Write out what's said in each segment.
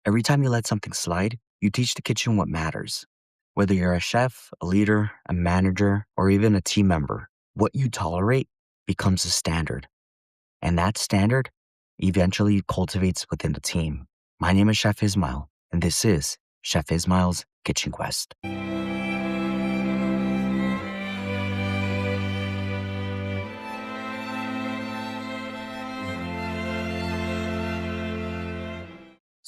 Every time you let something slide, you teach the kitchen what matters. Whether you're a chef, a leader, a manager, or even a team member, what you tolerate becomes a standard. And that standard eventually cultivates within the team. My name is Chef Ismael, and this is Chef Ismael's Kitchen Quest.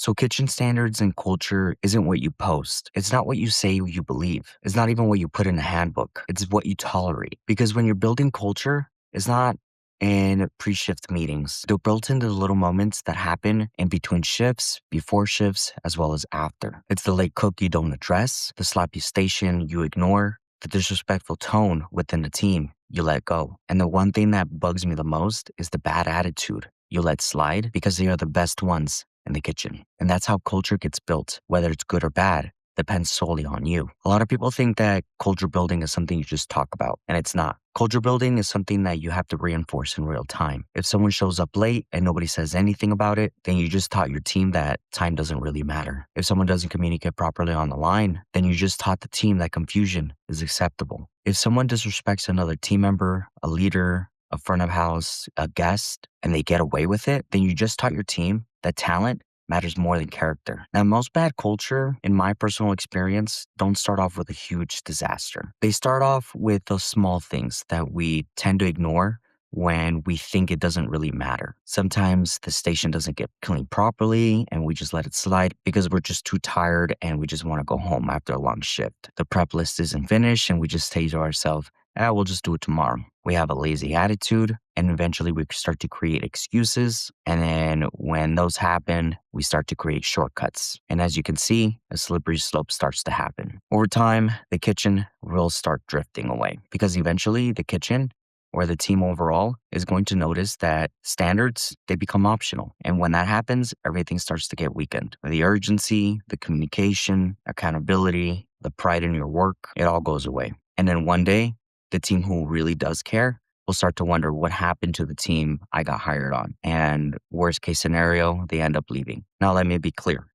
So, kitchen standards and culture isn't what you post. It's not what you say you believe. It's not even what you put in a handbook. It's what you tolerate. Because when you're building culture, it's not in pre shift meetings. They're built into the little moments that happen in between shifts, before shifts, as well as after. It's the late cook you don't address, the sloppy station you ignore, the disrespectful tone within the team you let go. And the one thing that bugs me the most is the bad attitude you let slide because they are the best ones in the kitchen. And that's how culture gets built, whether it's good or bad. Depends solely on you. A lot of people think that culture building is something you just talk about, and it's not. Culture building is something that you have to reinforce in real time. If someone shows up late and nobody says anything about it, then you just taught your team that time doesn't really matter. If someone doesn't communicate properly on the line, then you just taught the team that confusion is acceptable. If someone disrespects another team member, a leader, a front of house, a guest, and they get away with it, then you just taught your team that talent matters more than character. Now, most bad culture, in my personal experience, don't start off with a huge disaster. They start off with those small things that we tend to ignore when we think it doesn't really matter. Sometimes the station doesn't get cleaned properly and we just let it slide because we're just too tired and we just want to go home after a long shift. The prep list isn't finished and we just say to ourselves, we'll just do it tomorrow. We have a lazy attitude and eventually we start to create excuses. And then when those happen, we start to create shortcuts. And as you can see, a slippery slope starts to happen. Over time, the kitchen will start drifting away because eventually the kitchen or the team overall is going to notice that standards, they become optional. And when that happens, everything starts to get weakened. The urgency, the communication, accountability, the pride in your work, it all goes away. And then one day, the team who really does care will start to wonder what happened to the team I got hired on. And worst case scenario, they end up leaving. Now, let me be clear.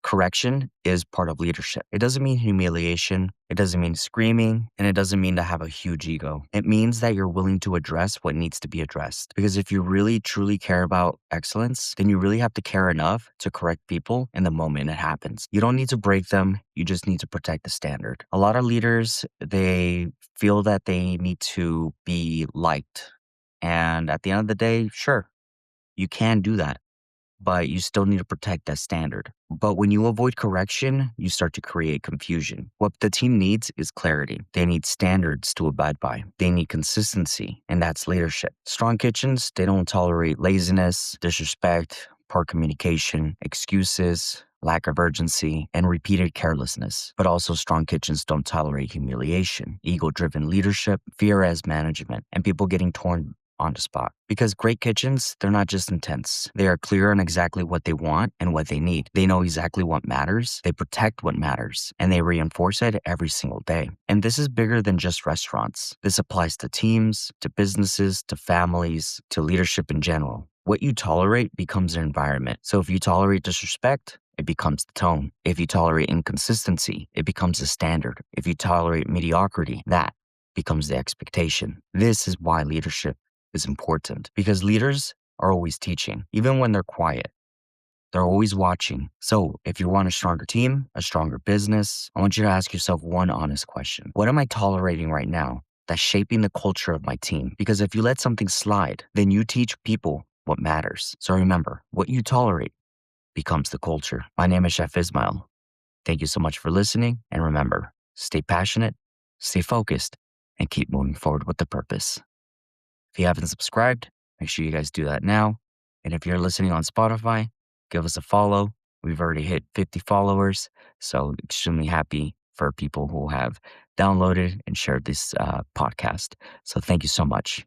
Correction is part of leadership. It doesn't mean humiliation. It doesn't mean screaming. And it doesn't mean to have a huge ego. It means that you're willing to address what needs to be addressed. Because if you really, truly care about excellence, then you really have to care enough to correct people in the moment it happens. You don't need to break them. You just need to protect the standard. A lot of leaders, they feel that they need to be liked. And at the end of the day, sure, you can do that, but you still need to protect that standard. But when you avoid correction, you start to create confusion. What the team needs is clarity. They need standards to abide by. They need consistency, and that's leadership. Strong kitchens, they don't tolerate laziness, disrespect, poor communication, excuses, lack of urgency, and repeated carelessness. But also strong kitchens don't tolerate humiliation, ego-driven leadership, fear as management, and people getting torn on the spot. Because great kitchens, they're not just intense. They are clear on exactly what they want and what they need. They know exactly what matters, they protect what matters, and they reinforce it every single day. And this is bigger than just restaurants. This applies to teams, to businesses, to families, to leadership in general. What you tolerate becomes an environment. So if you tolerate disrespect, it becomes the tone. If you tolerate inconsistency, it becomes the standard. If you tolerate mediocrity, that becomes the expectation. This is why leadership is important, because leaders are always teaching, even when they're quiet. They're always watching. So if you want a stronger team, a stronger business, I want you to ask yourself one honest question. What am I tolerating right now that's shaping the culture of my team? Because if you let something slide, then you teach people what matters. So remember, what you tolerate becomes the culture. My name is Chef Ismael. Thank you so much for listening. And remember, stay passionate, stay focused, and keep moving forward with the purpose. If you haven't subscribed, make sure you guys do that now. And if you're listening on Spotify, give us a follow. We've already hit 50 followers, so extremely happy for people who have downloaded and shared this podcast. So thank you so much.